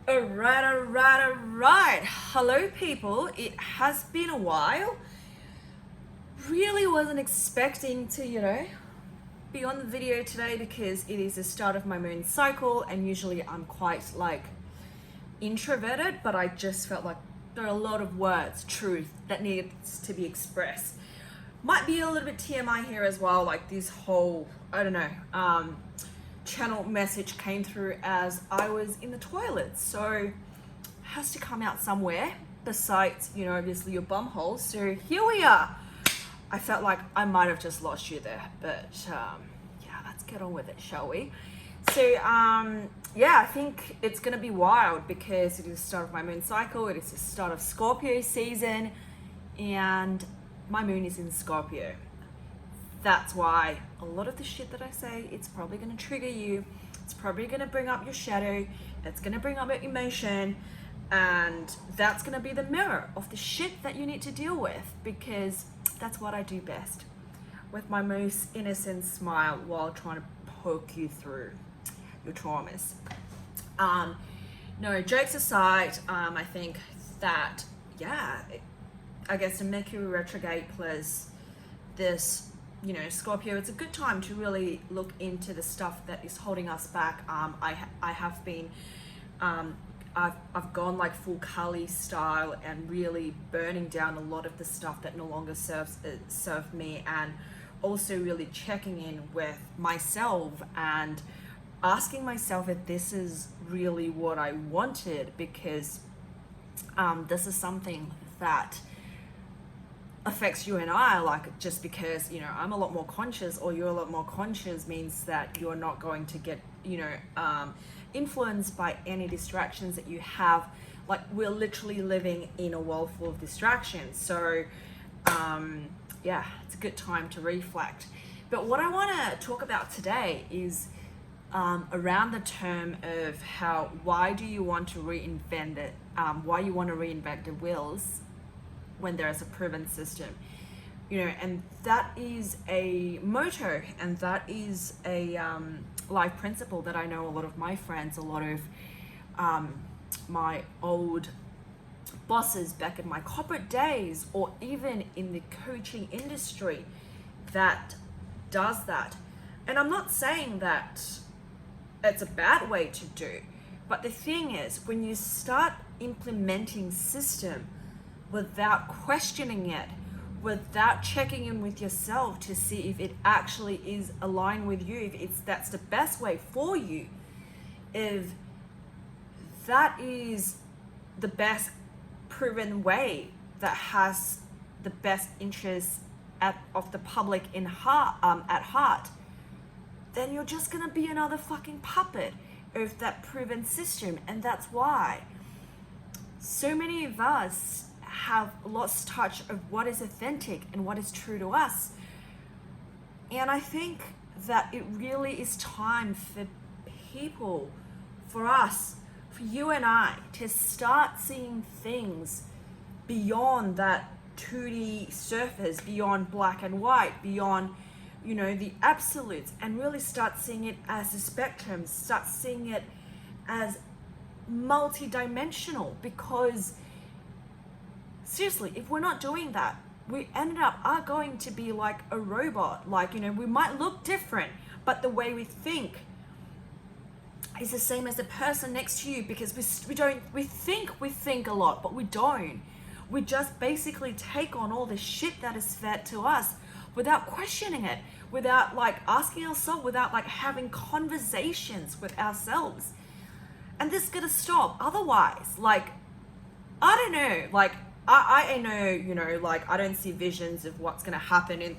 All right. Hello, people. It has been a while. Really wasn't expecting to, be on the video today because it is the start of my moon cycle, and usually I'm quite introverted, but I just felt like there are a lot of words, truth that needs to be expressed. Might be a little bit TMI here as well, like this whole, channel message came through as I was in the toilet, so it has to come out somewhere besides, obviously your bum hole. So here we are. I felt like I might have just lost you there, but let's get on with it, shall we? So I think it's gonna be wild because it is the start of my moon cycle. It is the start of Scorpio season, and my moon is in Scorpio. That's why a lot of the shit that I say, it's probably going to trigger you. It's probably going to bring up your shadow. It's going to bring up your emotion. And that's going to be the mirror of the shit that you need to deal with, because that's what I do best, with my most innocent smile while trying to poke you through your traumas. No, jokes aside, I think that, I guess the Mercury retrograde plus this, Scorpio, it's a good time to really look into the stuff that is holding us back. I have been, I've gone like full Kali style and really burning down a lot of the stuff that no longer served me, and also really checking in with myself and asking myself if this is really what I wanted, because this is something that affects you and I, like, just because I'm a lot more conscious or you're a lot more conscious means that you're not going to get influenced by any distractions that you have. Like, we're literally living in a world full of distractions, so it's a good time to reflect. But what I want to talk about today is around the term of why do you want to reinvent it, why you want to reinvent the wheels when there is a proven system, and that is a motto, and that is a life principle that I know a lot of my friends, a lot of my old bosses back in my corporate days, or even in the coaching industry, that does that. And I'm not saying that it's a bad way to do, but the thing is, when you start implementing system without questioning it, without checking in with yourself to see if it actually is aligned with you, if that's the best way for you, if that is the best proven way that has the best interests of the public at heart, then you're just gonna be another fucking puppet of that proven system. And that's why so many of us have lost touch of what is authentic and what is true to us. And I think that it really is time for people, for us, for you and I, to start seeing things beyond that 2D surface, beyond black and white, beyond the absolutes, and really start seeing it as a spectrum, start seeing it as multi-dimensional. Because seriously, if we're not doing that, we are going to be like a robot. Like, we might look different, but the way we think is the same as the person next to you, because we think a lot, but we don't. We just basically take on all the shit that is fed to us without questioning it, without asking ourselves, without having conversations with ourselves. And this is gonna stop. Otherwise, I don't know, I know, I don't see visions of what's going to happen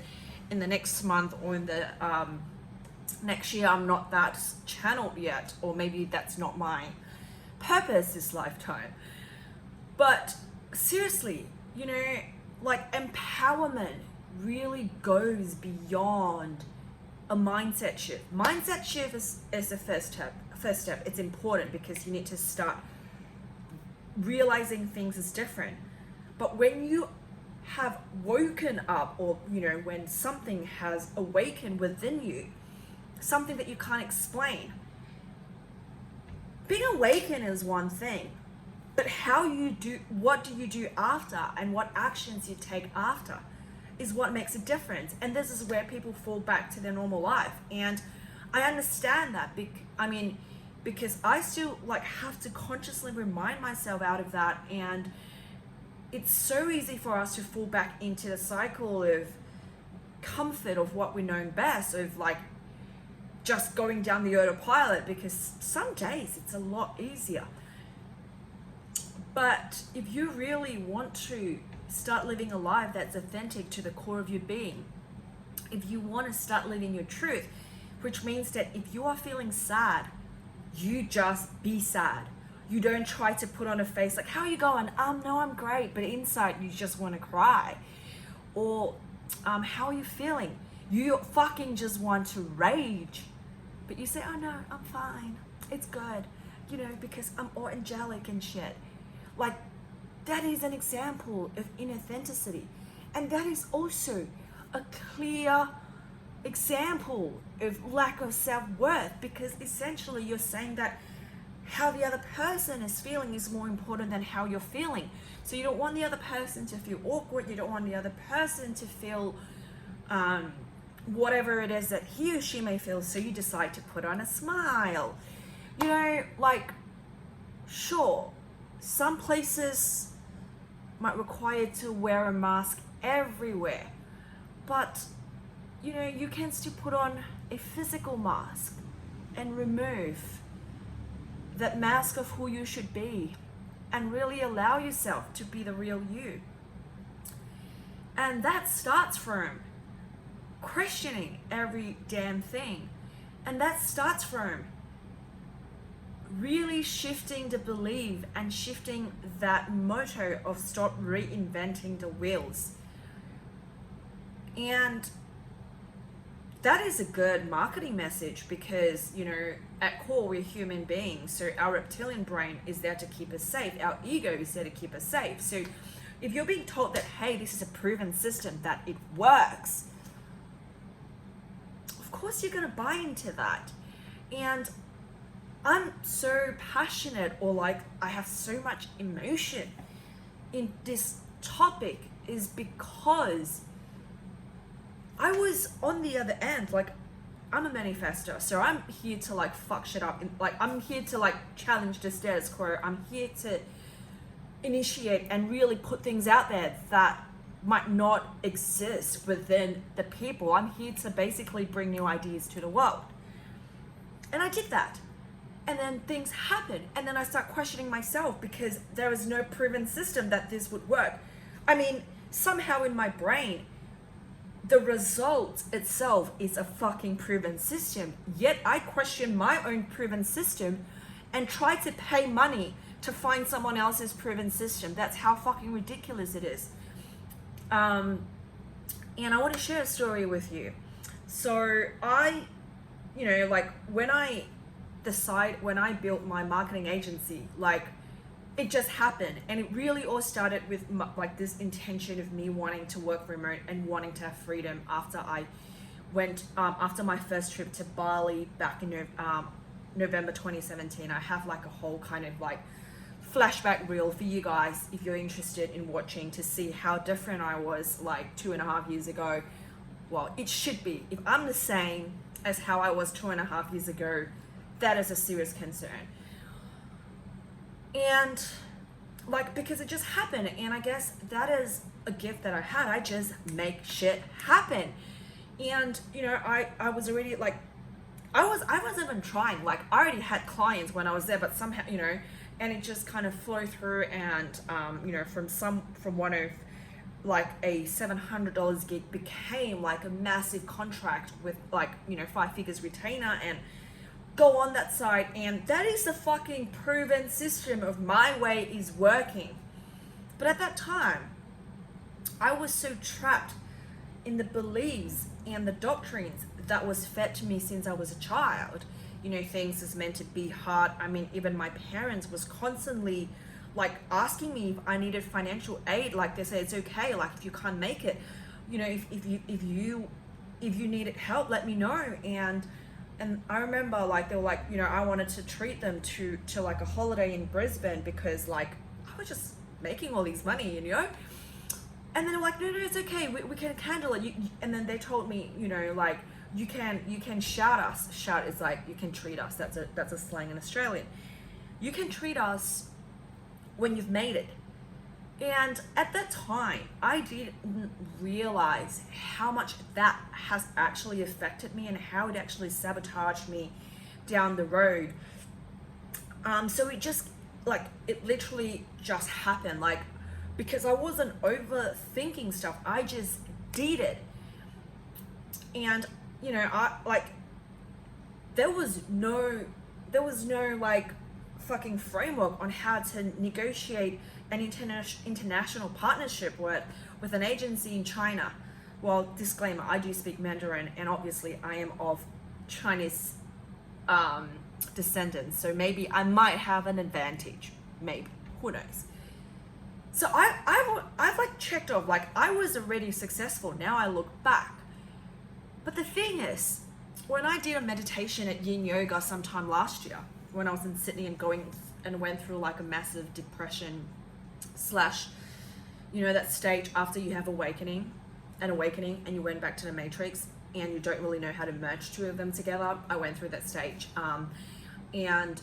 in the next month or in the next year. I'm not that channeled yet, or maybe that's not my purpose this lifetime. But seriously, empowerment really goes beyond a mindset shift. Mindset shift is the first step. It's important because you need to start realizing things is different. But when you have woken up, or when something has awakened within you, something that you can't explain, being awakened is one thing, but what do you do after, and what actions you take after is what makes a difference. And this is where people fall back to their normal life. And I understand that, because I still like have to consciously remind myself out of that. And it's so easy for us to fall back into the cycle of comfort of what we know best, of like just going down the autopilot, because some days it's a lot easier. But if you really want to start living a life that's authentic to the core of your being, if you want to start living your truth, which means that if you are feeling sad, you just be sad. You don't try to put on a face like, how are you going? No, I'm great. But inside you just want to cry. Or how are you feeling? You fucking just want to rage. But you say, oh no, I'm fine. It's good. Because I'm all angelic and shit. Like, that is an example of inauthenticity. And that is also a clear example of lack of self-worth, because essentially you're saying that how the other person is feeling is more important than how you're feeling. So you don't want the other person to feel awkward. You don't want the other person to feel whatever it is that he or she may feel. So you decide to put on a smile. Sure, some places might require to wear a mask everywhere, but you can still put on a physical mask and remove that mask of who you should be and really allow yourself to be the real you. And that starts from questioning every damn thing. And that starts from really shifting the belief and shifting that motto of stop reinventing the wheels. And that is a good marketing message, because at core we're human beings, so our reptilian brain is there to keep us safe, our ego is there to keep us safe. So if you're being told that, hey, this is a proven system, that it works, of course you're going to buy into that. And I'm so passionate, or like I have so much emotion in this topic, is because I was on the other end. Like, I'm a manifestor, so I'm here to like fuck shit up. I'm here to like challenge the status quo. I'm here to initiate and really put things out there that might not exist within the people. I'm here to basically bring new ideas to the world. And I did that. And then things happen. And then I start questioning myself, because there is no proven system that this would work. Somehow in my brain, the result itself is a fucking proven system. Yet I question my own proven system and try to pay money to find someone else's proven system. That's how fucking ridiculous it is. And I want to share a story with you. So when I built my marketing agency, it just happened. And it really all started with this intention of me wanting to work remote and wanting to have freedom after I went, after my first trip to Bali back in November 2017. I have a whole kind of flashback reel for you guys if you're interested in watching, to see how different I was 2.5 years ago. Well, it should be. If I'm the same as how I was 2.5 years ago, that is a serious concern. And because it just happened, and I guess that is a gift that I had. I just make shit happen. And I was already I wasn't even trying. I already had clients when I was there, but somehow and it just kind of flowed through. And from one of a $700 gig became a massive contract with 5 figures retainer, and go on that side. And that is the fucking proven system of my way is working. But at that time, I was so trapped in the beliefs and the doctrines that was fed to me since I was a child. Things is meant to be hard. Even my parents was constantly asking me if I needed financial aid. They say it's okay, if you can't make it, if you needed help, let me know. And and I remember like they were like, you know, I wanted to treat them to like a holiday in Brisbane because like I was just making all these money, you know. And then they're like, no, it's okay, we can handle it. And then they told me, you know, like you can shout us. Shout is like you can treat us. That's a slang in Australian. You can treat us when you've made it. And at that time, I didn't realize how much that has actually affected me and how it actually sabotaged me down the road. So it just, like, it literally just happened. Like, because I wasn't overthinking stuff, I just did it. And, you know, there was no like fucking framework on how to negotiate an international partnership with an agency in China. Well, disclaimer, I do speak Mandarin, and obviously I am of Chinese descendants, so maybe I might have an advantage, maybe, who knows. So I've like checked off, like I was already successful, now I look back. But the thing is, when I did a meditation at Yin Yoga sometime last year, when I was in Sydney and went through like a massive depression / you know, that stage after you have an awakening and you went back to the matrix and you don't really know how to merge two of them together. I went through that stage, and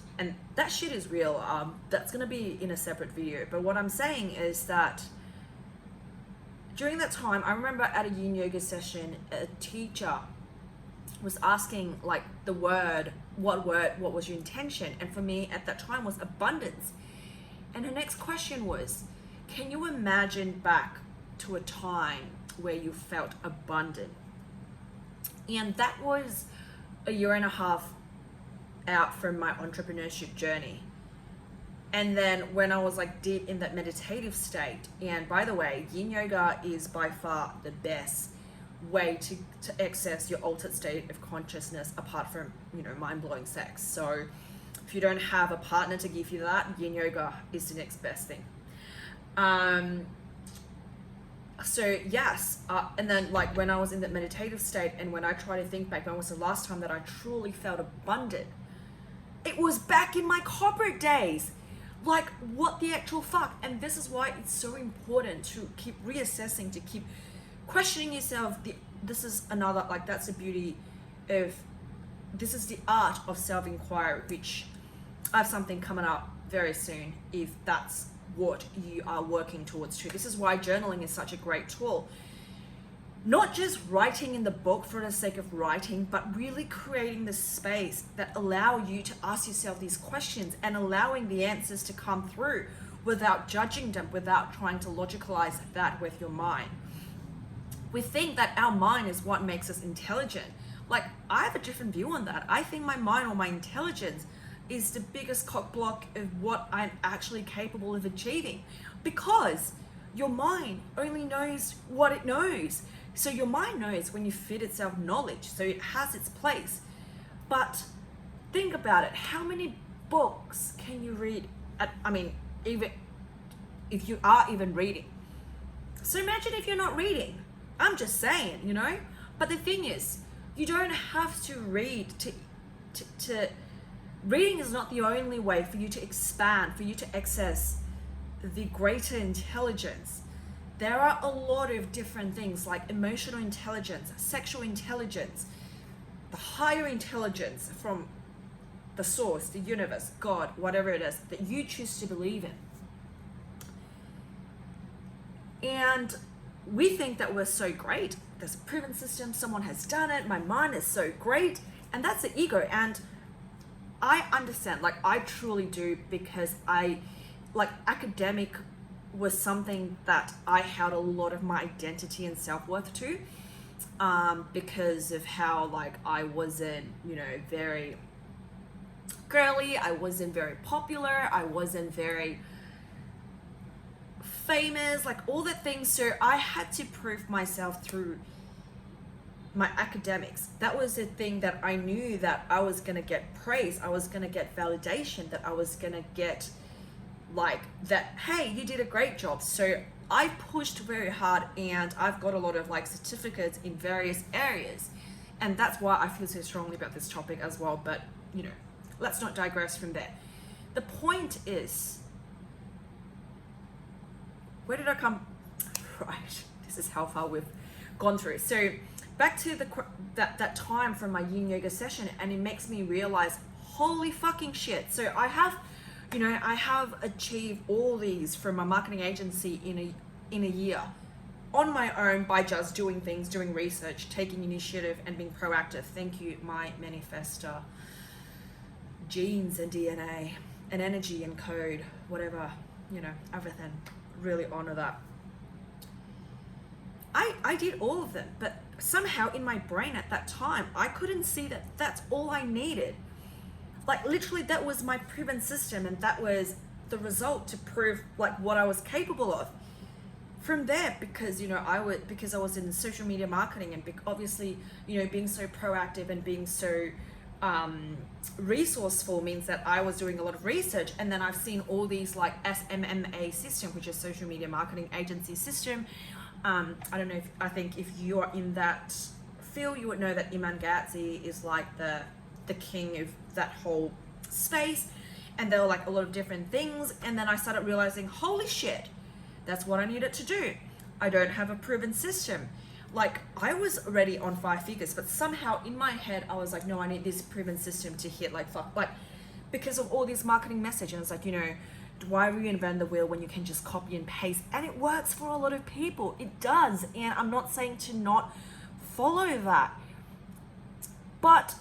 that shit is real. That's gonna be in a separate video, but what I'm saying is that during that time, I remember at a Yin Yoga session, a teacher was asking like what was your intention? And for me at that time was abundance. And her next question was, can you imagine back to a time where you felt abundant? And that was a year and a half out from my entrepreneurship journey. And then when I was like deep in that meditative state, and by the way, Yin Yoga is by far the best way to access your altered state of consciousness apart from, you know, mind-blowing sex. So if you don't have a partner to give you that, Yin Yoga is the next best thing. So yes, and then like when I was in that meditative state and when I try to think back, when was the last time that I truly felt abundant? It was back in my corporate days. Like, what the actual fuck? And this is why it's so important to keep reassessing, to keep questioning yourself. This is another, like, that's the beauty of, this is the art of self-inquiry, which I have something coming up very soon if that's what you are working towards too. This is why journaling is such a great tool. Not just writing in the book for the sake of writing, but really creating the space that allow you to ask yourself these questions and allowing the answers to come through without judging them, without trying to logicalize that with your mind. We think that our mind is what makes us intelligent. Like, I have a different view on that. I think my mind or my intelligence is the biggest cock block of what I'm actually capable of achieving, because your mind only knows what it knows. So your mind knows when you feed itself knowledge, so it has its place. But think about it, how many books can you read even if you are even reading? So imagine if you're not reading. I'm just saying, you know? But the thing is, you don't have to read to reading is not the only way for you to expand, for you to access the greater intelligence. There are a lot of different things like emotional intelligence, sexual intelligence, the higher intelligence from the source, the universe, God, whatever it is that you choose to believe in. And we think that we're so great. There's a proven system, someone has done it, my mind is so great, and that's the ego. And I understand, like I truly do, because academic was something that I held a lot of my identity and self-worth to, because of how like I wasn't, you know, very girly, I wasn't very popular, I wasn't very famous, like all the things. So I had to prove myself through my academics. That was the thing that I knew that I was gonna get praise, I was gonna get validation, that I was gonna get like that, hey, you did a great job. So I pushed very hard and I've got a lot of like certificates in various areas. and that's why I feel so strongly about this topic as well. But you know, let's not digress from there. The point is, where did I come? Right, this is how far we've gone through. So back to that time from my yin yoga session, and it makes me realize, holy fucking shit. So I have achieved all these from my marketing agency in a year on my own by just doing things, doing research, taking initiative, and being proactive. Thank you, my manifestor genes and DNA and energy and code, whatever, everything. Really honor that. I did all of them, but somehow in my brain at that time, I couldn't see that that's all I needed. Like literally that was my proven system, and that was the result to prove like what I was capable of. From there, because I was in social media marketing, and obviously being so proactive and being so resourceful means that I was doing a lot of research. And then I've seen all these like SMMA system, which is social media marketing agency system. I don't know I think if you are in that field, you would know that Iman Gadzhi is like the king of that whole space, and there were like a lot of different things. And then I started realizing, holy shit, that's what I needed to do. I don't have a proven system. Like I was already on 5 figures, but somehow in my head I was like, no, I need this proven system to hit like because of all these marketing messages. Like, why reinvent the wheel when you can just copy and paste? And it works for a lot of people. It does. And I'm not saying to not follow that. But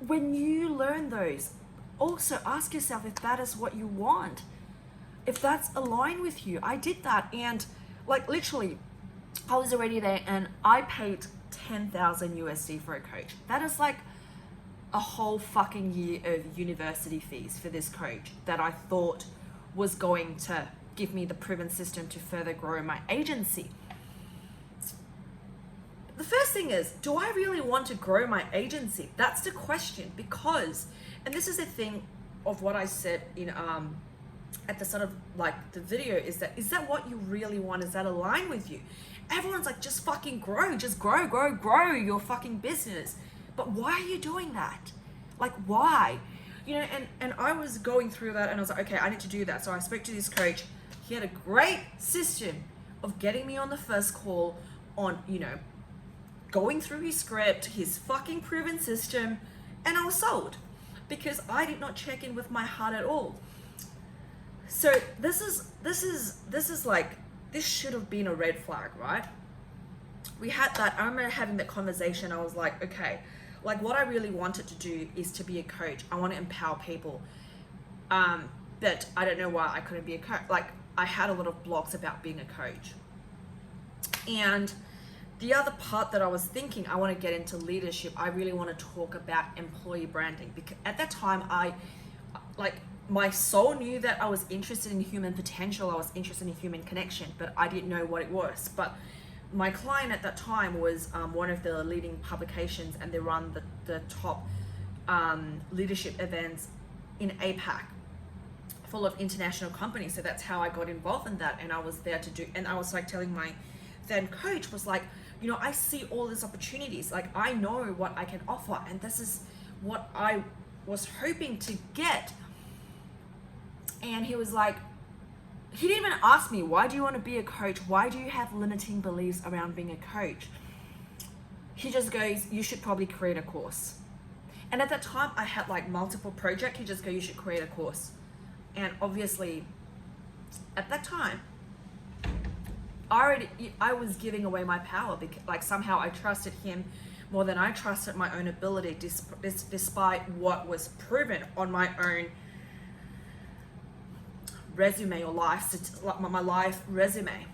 when you learn those, also ask yourself if that is what you want. If that's aligned with you. I did that, and like literally I was already there, and I paid 10,000 USD for a coach. That is like a whole fucking year of university fees for this coach that I thought was going to give me the proven system to further grow my agency. The first thing is, do I really want to grow my agency? That's the question, because, and this is the thing of what I said in at the start of like the video, is that what you really want? Is that aligned with you? Everyone's like, just fucking grow, just grow your fucking business. But why are you doing that? Like, why? And I was going through that, and I was like, okay, I need to do that. So I spoke to this coach. He had a great system of getting me on the first call on, going through his script, his fucking proven system, and I was sold because I did not check in with my heart at all. So this is like, this should have been a red flag, right? We had that, I remember having that conversation. I was like, okay, like what I really wanted to do is to be a coach. I want to empower people. But I don't know why I couldn't be a coach. Like I had a lot of blocks about being a coach. And the other part that I was thinking, I want to get into leadership. I really want to talk about employee branding, because at that time my soul knew that I was interested in human potential. I was interested in human connection, but I didn't know what it was. But my client at that time was one of the leading publications, and they run the top leadership events in APAC, full of international companies. So that's how I got involved in that. And I was there to do, and I was like telling my then coach, was like, I see all these opportunities. Like I know what I can offer, and this is what I was hoping to get. And he was like, he didn't even ask me, why do you want to be a coach? Why do you have limiting beliefs around being a coach? He just goes, you should probably create a course. And at that time I had like multiple projects. He just goes, you should create a course. And obviously at that time, I was giving away my power, because like somehow I trusted him more than I trusted my own ability, despite what was proven on my own resume or my life resume.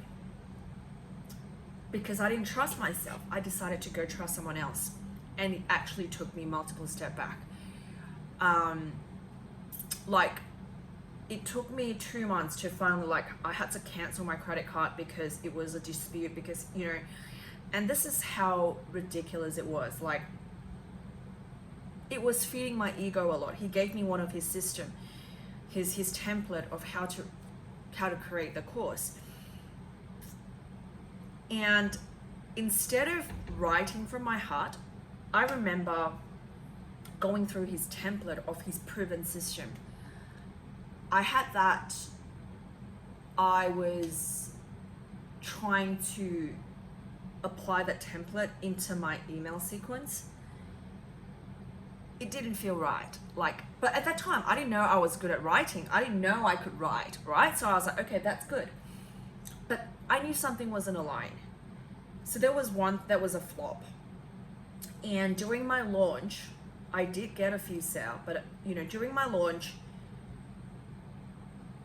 Because I didn't trust myself, I decided to go trust someone else, and it actually took me multiple steps back. It took me 2 months to finally, I had to cancel my credit card because it was a dispute, because and this is how ridiculous it was. Like, it was feeding my ego a lot. He gave me one of his system, his template of how to create the course. And instead of writing from my heart, I remember going through his template of his proven system. I was trying to apply that template into my email sequence. It didn't feel right. But at that time, I didn't know I was good at writing. I didn't know I could write, right? So I was like, okay, that's good. But I knew something wasn't aligned. So there was one that was a flop. And during my launch, I did get a few sales, but during my launch,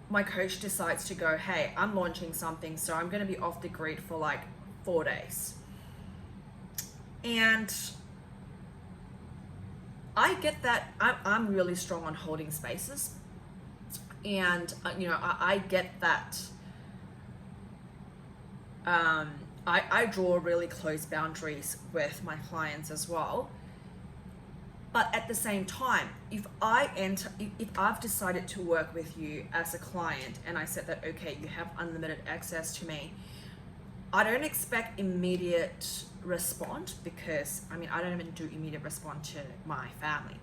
my coach decides to go, hey, I'm launching something, so I'm going to be off the grid for like 4 days. And I get that I'm really strong on holding spaces. And, I get that. I draw really close boundaries with my clients as well. But at the same time, if I've decided to work with you as a client and I said that, okay, you have unlimited access to me, I don't expect immediate response, because I don't even do immediate response to my family.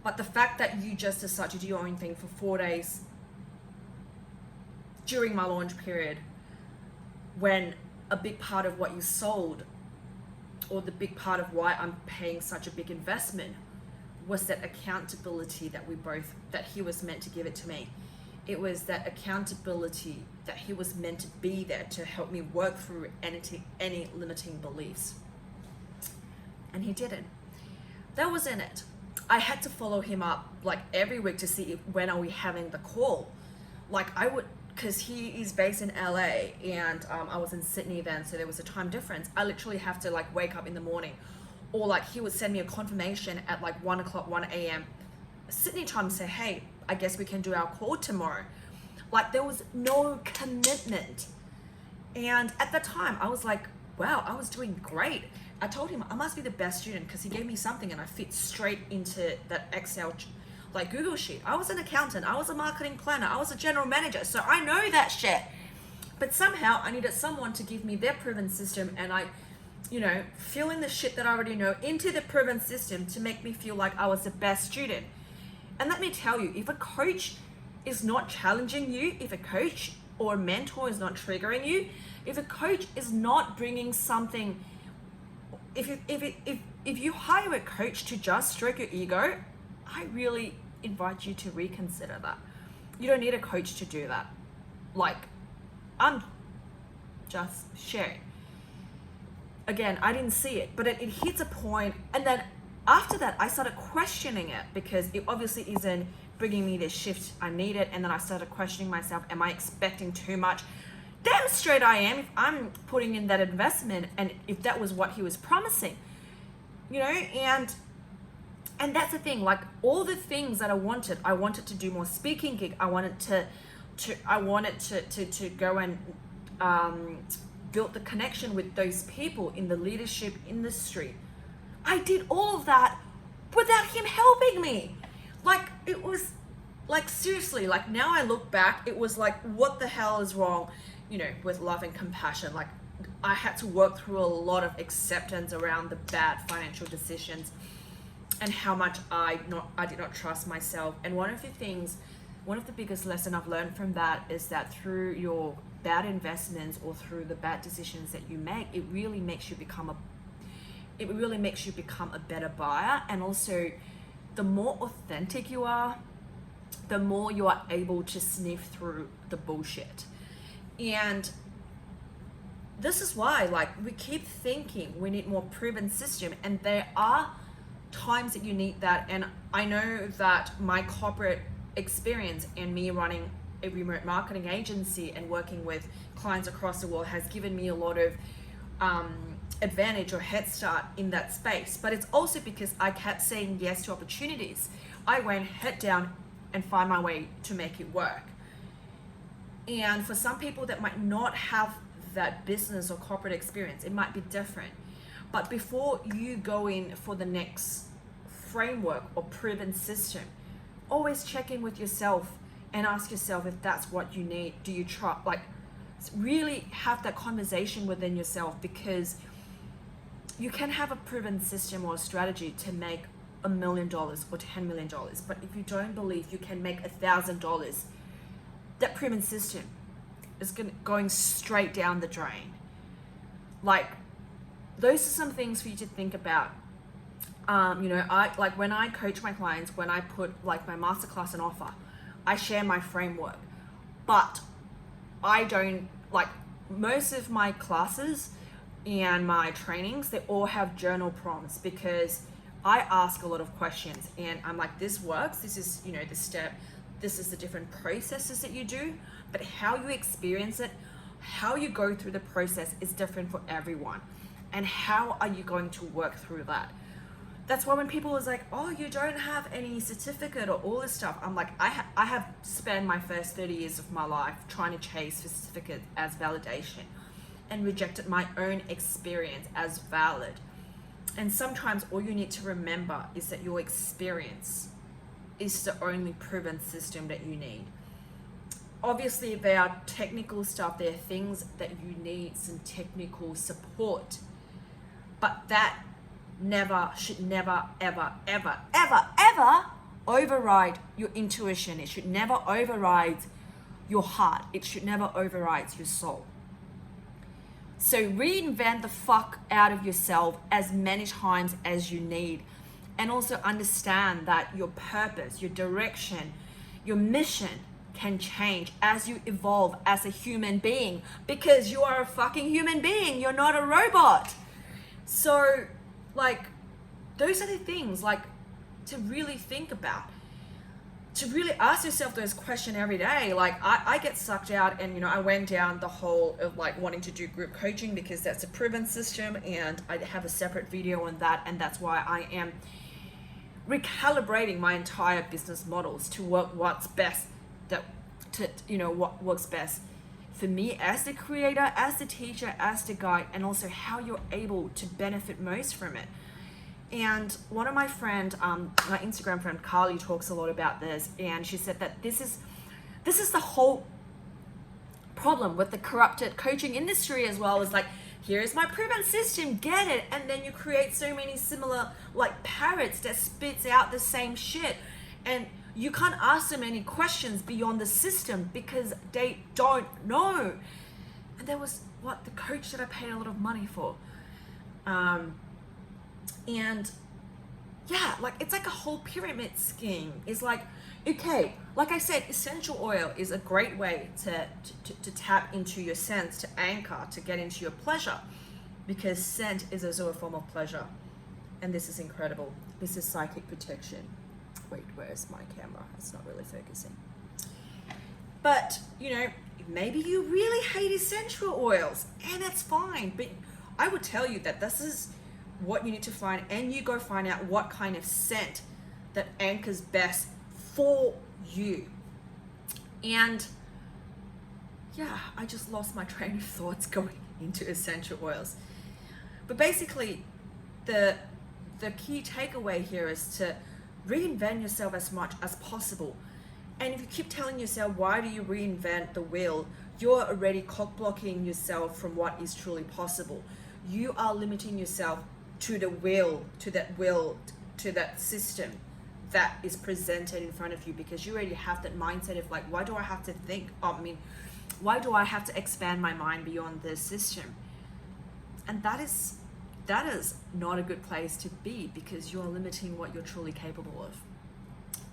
But the fact that you just decide to do your own thing for 4 days during my launch period, when a big part of what you sold, or the big part of why I'm paying such a big investment, was that accountability that he was meant to give it to me. It was that accountability that he was meant to be there to help me work through any limiting beliefs. And he didn't. That wasn't it. I had to follow him up like every week to see when are we having the call. Because he is based in LA and I was in Sydney then, so there was a time difference. I literally have to wake up in the morning, or he would send me a confirmation at 1 o'clock, 1 a.m. Sydney time, say, hey, I guess we can do our call tomorrow. There was no commitment. And at that time, I was like, wow, I was doing great. I told him I must be the best student, because he gave me something and I fit straight into that Excel Google sheet. I was an accountant, I was a marketing planner, I was a general manager, so I know that shit. But somehow I needed someone to give me their proven system, and I, fill in the shit that I already know into the proven system to make me feel like I was the best student. And let me tell you, if a coach is not challenging you, if a coach or a mentor is not triggering you, if a coach is not bringing something, if you hire a coach to just stroke your ego, I really invite you to reconsider that. You don't need a coach to do that. I'm just sharing. Again, I didn't see it, but it hits a point, and then after that, I started questioning it, because it obviously isn't bringing me the shift I needed. And then I started questioning myself, am I expecting too much? Damn straight I am, if I'm putting in that investment and if that was what he was promising, and that's the thing, all the things that I wanted to do more speaking gig. I wanted to go and build the connection with those people in the leadership industry. I did all of that without him helping me. It was seriously, now I look back, it was what the hell is wrong, with love and compassion. I had to work through a lot of acceptance around the bad financial decisions and how much I did not trust myself. And one of the biggest lessons I've learned from that is that through your bad investments or through the bad decisions that you make, it really makes you become a better buyer. And also, the more authentic you are, the more you are able to sniff through the bullshit. And this is why we keep thinking we need more proven system, and there are times that you need that. And I know that my corporate experience and me running a remote marketing agency and working with clients across the world has given me a lot of advantage or head start in that space. But it's also because I kept saying yes to opportunities. I went head down and find my way to make it work. And for some people that might not have that business or corporate experience, it might be different. But before you go in for the next framework or proven system, always check in with yourself and ask yourself if that's what you need. Do you try, really have that conversation within yourself, because you can have a proven system or strategy to make $1 million or $10 million, but if you don't believe you can make $1,000, that proven system is going straight down the drain. Like, those are some things for you to think about. I like when I coach my clients, when I put like my masterclass on offer, I share my framework, but I don't, like, most of my classes and my trainings, they all have journal prompts, because I ask a lot of questions and I'm like, this works, this is, the step, this is the different processes that you do, but how you experience it, how you go through the process is different for everyone. And how are you going to work through that? That's why when people was like, oh, you don't have any certificate or all this stuff, I'm like, I have spent my first 30 years of my life trying to chase for certificate as validation and rejected my own experience as valid. And sometimes all you need to remember is that your experience is the only proven system that you need. Obviously, there are technical stuff, there are things that you need some technical support, but that should never, ever, ever, ever, ever override your intuition. It should never override your heart. It should never override your soul. So reinvent the fuck out of yourself as many times as you need. And also understand that your purpose, your direction, your mission can change as you evolve as a human being, because you are a fucking human being. You're not a robot. So, like, those are the things, like, to really think about, to really ask yourself those questions every day. Like, I get sucked out, and I went down the hole of like wanting to do group coaching because that's a proven system, and I have a separate video on that, and that's why I am recalibrating my entire business models to work what's best, what works best for me as the creator, as the teacher, as the guide, and also how you're able to benefit most from it. And one of my friend, my Instagram friend Carly, talks a lot about this, and she said that this is the whole problem with the corrupted coaching industry as well. Is like, here's my proven system, get it, and then you create so many similar like parrots that spits out the same shit, and you can't ask them any questions beyond the system because they don't know. And that was what the coach that I paid a lot of money for. And yeah, like, it's like a whole pyramid scheme. It's like, okay, like I said, essential oil is a great way to tap into your sense, to anchor, to get into your pleasure, because scent is also a form of pleasure. And this is incredible. This is psychic protection. Wait, where's my camera? It's not really focusing. But, maybe you really hate essential oils, and that's fine. But I would tell you that this is what you need to find, and you go find out what kind of scent that anchors best for you. And yeah, I just lost my train of thoughts going into essential oils. But basically, the key takeaway here is to reinvent yourself as much as possible. And if you keep telling yourself, why do you reinvent the wheel, you're already cock-blocking yourself from what is truly possible. You are limiting yourself to the will, to that system that is presented in front of you, because you already have that mindset of like, why do I have to think? Why do I have to expand my mind beyond this system? And that is not a good place to be, because you are limiting what you're truly capable of.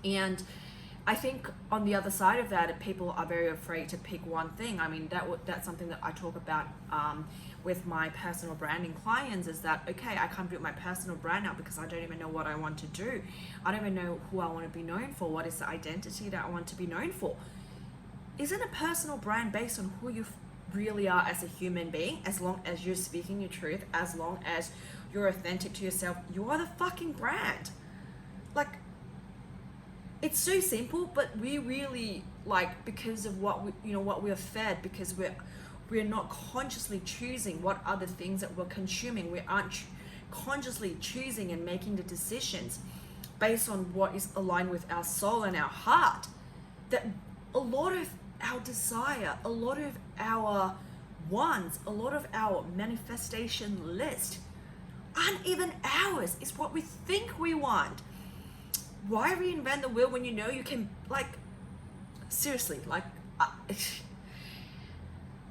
And I think on the other side of that, people are very afraid to pick one thing. That's something that I talk about with my personal branding clients, is that, okay, I can't build my personal brand now because I don't even know what I want to do. I don't even know who I want to be known for. What is the identity that I want to be known for? Isn't a personal brand based on who you really are as a human being? As long as you're speaking your truth, as long as you're authentic to yourself, you are the fucking brand. Like, it's so simple, but we really, like, because of what we're fed, because we're not consciously choosing what other things that we're consuming. We aren't consciously choosing and making the decisions based on what is aligned with our soul and our heart. That a lot of our desire, a lot of our wants, a lot of our manifestation list aren't even ours. It's what we think we want. Why reinvent the wheel when you know you can, like, seriously, like,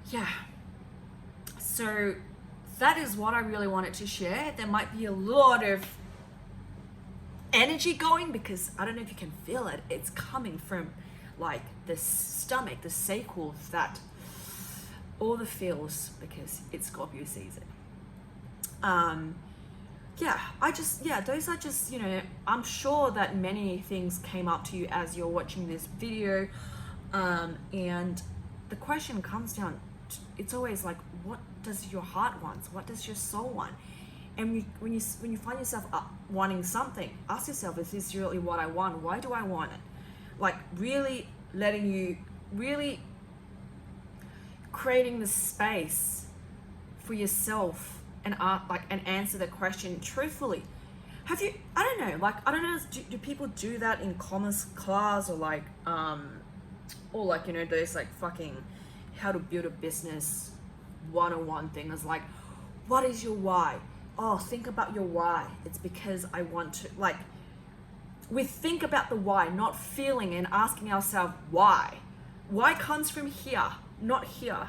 yeah. So that is what I really wanted to share. There might be a lot of energy going, because I don't know if you can feel it. It's coming from like the stomach, the sacral, that all the feels, because it's Scorpio season. Those are just, I'm sure that many things came up to you as you're watching this video. And the question comes down, it's always like, what does your heart want? What does your soul want? And when you find yourself wanting something, ask yourself, is this really what I want? Why do I want it? Like, really creating the space for yourself and answer the question truthfully. I don't know, do people do that in commerce class, or those like fucking how to build a business 101 thing is like, what is your why? Oh, think about your why. It's because I want to, like, we think about the why, not feeling and asking ourselves why. Why comes from here, not here.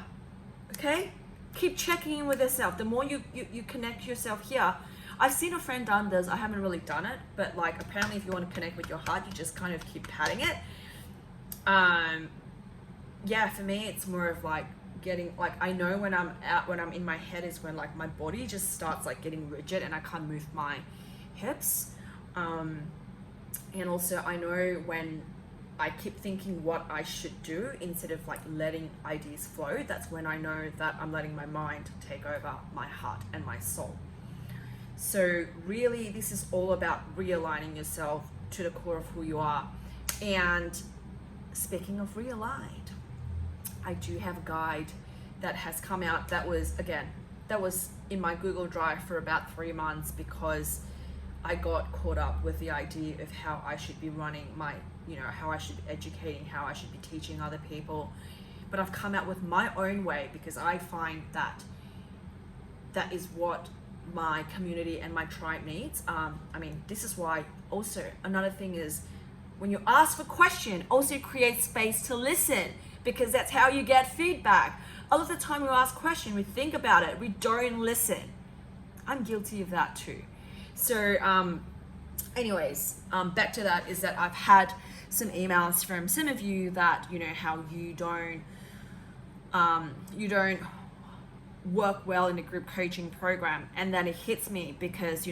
Okay? Keep checking in with yourself. The more you connect yourself here. I've seen a friend done this. I haven't really done it, but like, apparently if you want to connect with your heart, you just kind of keep patting it. For me, it's more of like getting, like, I know when I'm in my head is when like my body just starts like getting rigid and I can't move my hips. And also I know when I keep thinking what I should do instead of like letting ideas flow, that's when I know that I'm letting my mind take over my heart and my soul. So really, this is all about realigning yourself to the core of who you are. And speaking of realigned, I do have a guide that has come out that was in my Google Drive for about 3 months, because I got caught up with the idea of how I should be running my, how I should be educating, how I should be teaching other people. But I've come out with my own way, because I find that is what my community and my tribe needs. This is why also another thing is, when you ask for question, also create space to listen, because that's how you get feedback. A lot of the time we ask question, we think about it, we don't listen. I'm guilty of that too. So back to that is that I've had some emails from some of you that, how you don't work well in a group coaching program. And then it hits me because,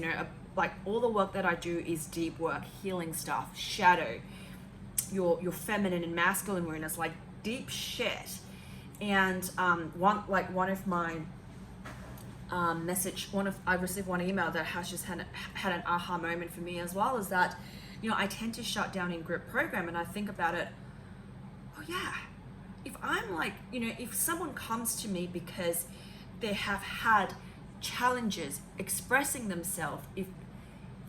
like, all the work that I do is deep work, healing stuff, shadow, your feminine and masculine awareness, like deep shit. And one of my I received one email that has just had an aha moment for me as well, is that, I tend to shut down in group program, and I think about it, oh yeah, if I'm like, if someone comes to me because they have had challenges expressing themselves, if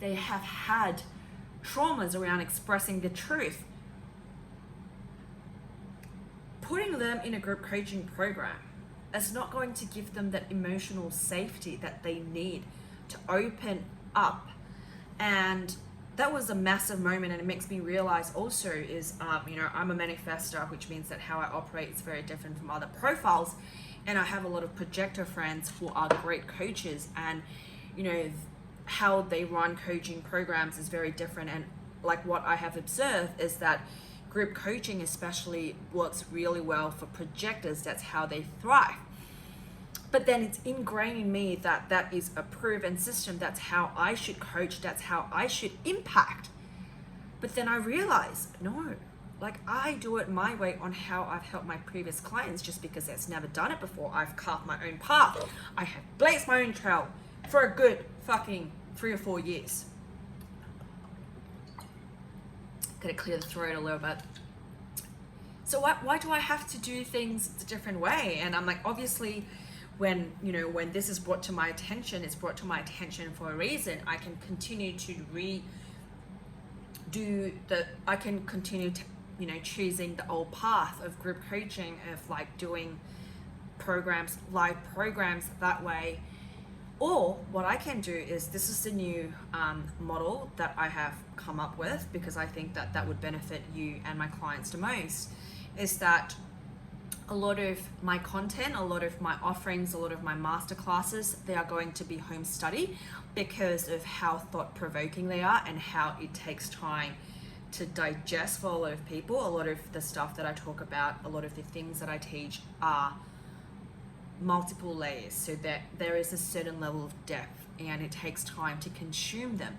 they have had traumas around expressing the truth, putting them in a group coaching program is not going to give them that emotional safety that they need to open up. And that was a massive moment, and it makes me realize also is, I'm a manifestor, which means that how I operate is very different from other profiles. And I have a lot of projector friends who are great coaches, and, how they run coaching programs is very different. And like, what I have observed is that group coaching especially works really well for projectors. That's how they thrive. But then it's ingrained in me that that is a proven system. That's how I should coach. That's how I should impact. But then I realized, no, like, I do it my way on how I've helped my previous clients, just because that's never done it before. I've carved my own path. I have blazed my own trail for a good fucking 3 or 4 years. Gotta clear the throat a little bit. So why do I have to do things a different way? And I'm like, obviously, when this is brought to my attention, it's brought to my attention for a reason. I can continue to choosing the old path of group coaching, of like doing programs, live programs that way, Or what I can do is, this is the new model that I have come up with, because I think that that would benefit you and my clients the most, is that a lot of my content, a lot of my offerings, a lot of my masterclasses, they are going to be home study because of how thought-provoking they are and how it takes time to digest for a lot of people. A lot of the stuff that I talk about, a lot of the things that I teach are multiple layers, so that there is a certain level of depth and it takes time to consume them.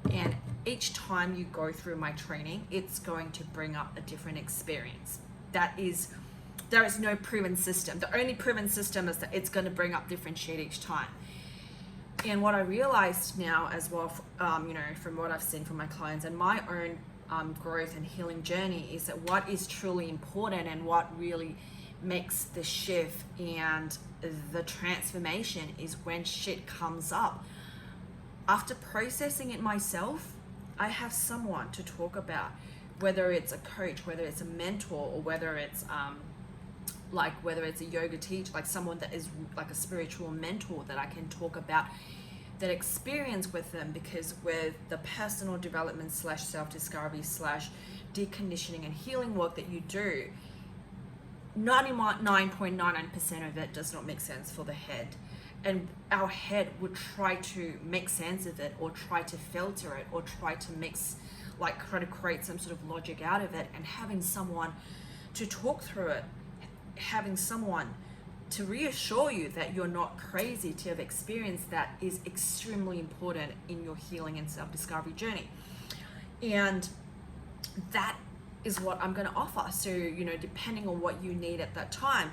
And each time you go through my training, it's going to bring up a different experience. There is no proven system. The only proven system is that it's going to bring up different shit each time. And what I realized now as well, from what I've seen from my clients and my own growth and healing journey, is that what is truly important and what really makes the shift and the transformation is when shit comes up. After processing it myself, I have someone to talk about, whether it's a coach, whether it's a mentor, or whether it's whether it's a yoga teacher, like someone that is like a spiritual mentor that I can talk about that experience with them. Because with the personal development / self-discovery / deconditioning and healing work that you do, 99.99% of it does not make sense for the head. And our head would try to make sense of it, or try to filter it, or try to try to create some sort of logic out of it. And having someone to talk through it, having someone to reassure you that you're not crazy to have experienced that, is extremely important in your healing and self-discovery journey. And that is what I'm going to offer. So, depending on what you need at that time,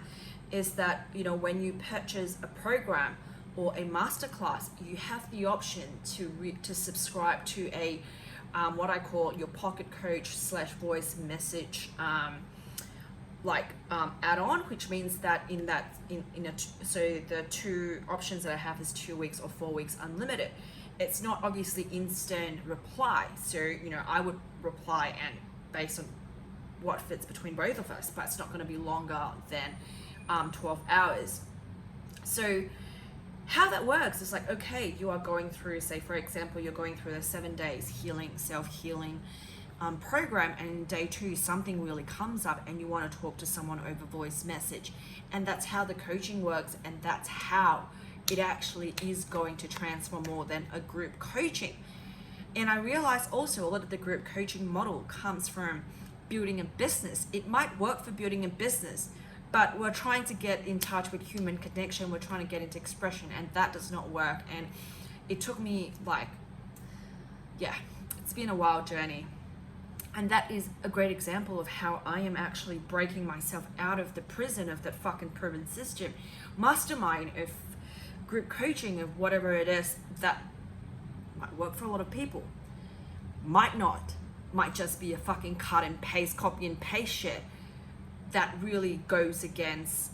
is that, when you purchase a program or a masterclass, you have the option to subscribe to a what I call your pocket coach / voice message add-on, which means that so the two options that I have is 2 weeks or 4 weeks unlimited. It's not obviously instant reply, so I would reply and based on what fits between both of us, but it's not going to be longer than 12 hours. So how that works is okay, you are going through, say for example, you're going through the 7 days self-healing program, and in day 2 something really comes up and you want to talk to someone over voice message. And that's how the coaching works, and that's how it actually is going to transform more than a group coaching. And I realize also a lot of the group coaching model comes from building a business. It might work for building a business, but we're trying to get in touch with human connection, we're trying to get into expression, and that does not work. And it took me it's been a wild journey. And that is a great example of how I am actually breaking myself out of the prison of that fucking proven system, mastermind of group coaching, of whatever it is that might work for a lot of people, might not, might just be a fucking cut and paste, copy and paste shit that really goes against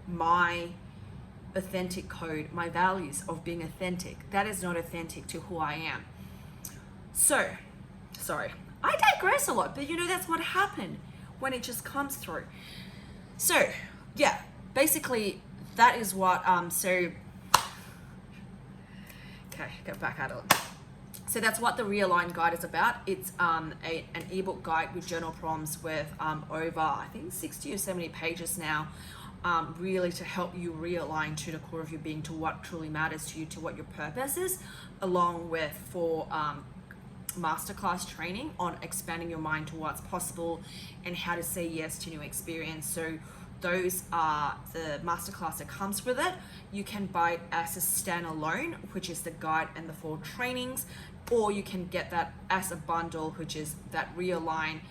my authentic code, my values of being authentic. That is not authentic to who I am. So, sorry, I digress a lot, but that's what happened when it just comes through. So, yeah, basically that is what, okay, get back at it. So that's what the Realign Guide is about. It's an ebook guide with journal prompts with over, I think, 60 or 70 pages now, really to help you realign to the core of your being, to what truly matters to you, to what your purpose is, along with 4 masterclass training on expanding your mind to what's possible and how to say yes to new experience. So those are the masterclass that comes with it. You can buy it as a standalone, which is the guide and the 4 trainings, or you can get that as a bundle, which is that Realign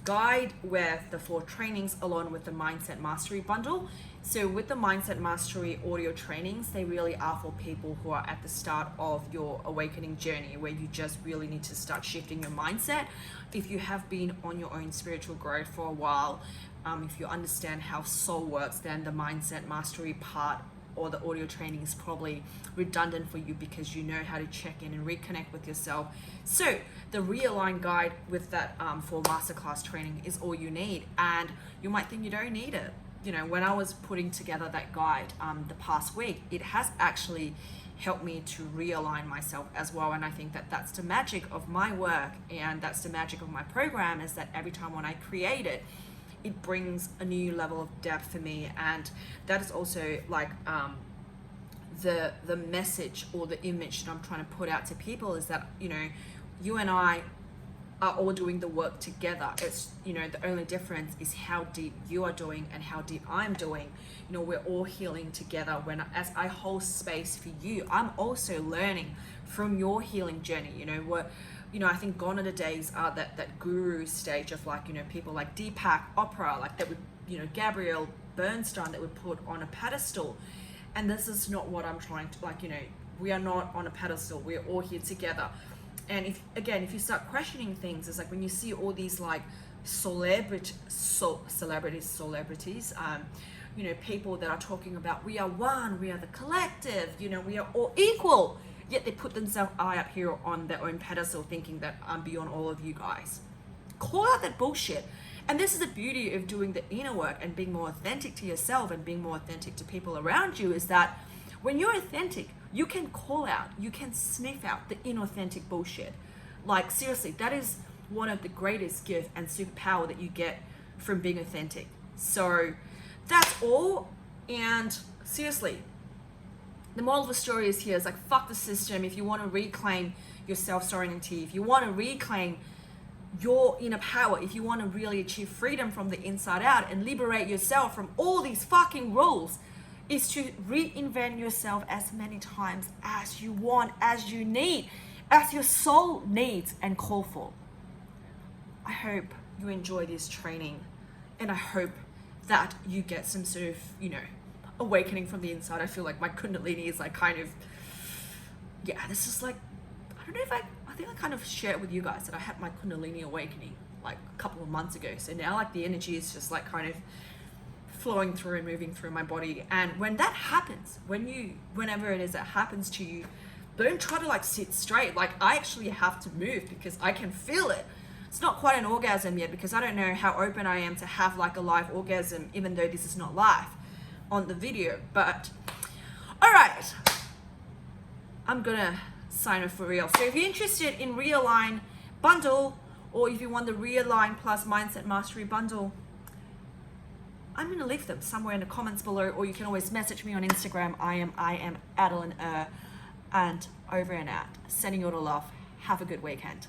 guide with the 4 trainings along with the Mindset Mastery bundle. So with the Mindset Mastery audio trainings, they really are for people who are at the start of your awakening journey, where you just really need to start shifting your mindset. If you have been on your own spiritual growth for a while, if you understand how soul works, then the Mindset Mastery part or the audio training is probably redundant for you, because you know how to check in and reconnect with yourself. So the Realign guide with that 4 masterclass training is all you need. And you might think you don't need it. you know, when I was putting together that guide the past week, it has actually helped me to realign myself as well. And I think that that's the magic of my work, and that's the magic of my program, is that every time when I create it, it brings a new level of depth for me. And that is also like the message or the image that I'm trying to put out to people, is that, you know, you and I are all doing the work together. It's, you know, the only difference is how deep you are doing and how deep I'm doing. You know, we're all healing together. As I hold space for you, I'm also learning from your healing journey. You know, I think gone are the days that guru stage of, like, you know, people like Deepak Chopra, like that would, you know, Gabrielle Bernstein, that would put on a pedestal. And this is not what I'm trying to, like, you know, we are not on a pedestal. We're all here together. And if you start questioning things, it's like when you see all these like celebrities, you know, people that are talking about we are one, we are the collective, you know, we are all equal, yet they put themselves high up here on their own pedestal, thinking that I'm beyond all of you guys. Call out that bullshit. And this is the beauty of doing the inner work and being more authentic to yourself and being more authentic to people around you, is that when you're authentic, you can call out, you can sniff out the inauthentic bullshit. Like, seriously, that is one of the greatest gifts and superpower that you get from being authentic. So that's all. And seriously, the moral of the story is here is like, fuck the system. If you want to reclaim your self-sovereignty, if you want to reclaim your inner power, if you want to really achieve freedom from the inside out and liberate yourself from all these fucking rules, is to reinvent yourself as many times as you want, as you need, as your soul needs and call for. I hope you enjoy this training, and I hope that you get some sort of, you know, awakening from the inside. I feel like my Kundalini is like kind of, yeah, this is like, I don't know if I think I kind of shared with you guys that I had my Kundalini awakening like a couple of months ago. So now like the energy is just like kind of flowing through and moving through my body. And when that happens, whenever it is that happens to you, don't try to like sit straight. Like, I actually have to move because I can feel it. It's not quite an orgasm yet, because I don't know how open I am to have like a live orgasm, even though this is not live on the video. But all right, I'm gonna sign off for real. So if you're interested in Realign bundle, or if you want the Realign plus Mindset Mastery bundle, I'm going to leave them somewhere in the comments below, or you can always message me on Instagram. I am Adeline, and over and out. Sending you all love. Have a good weekend.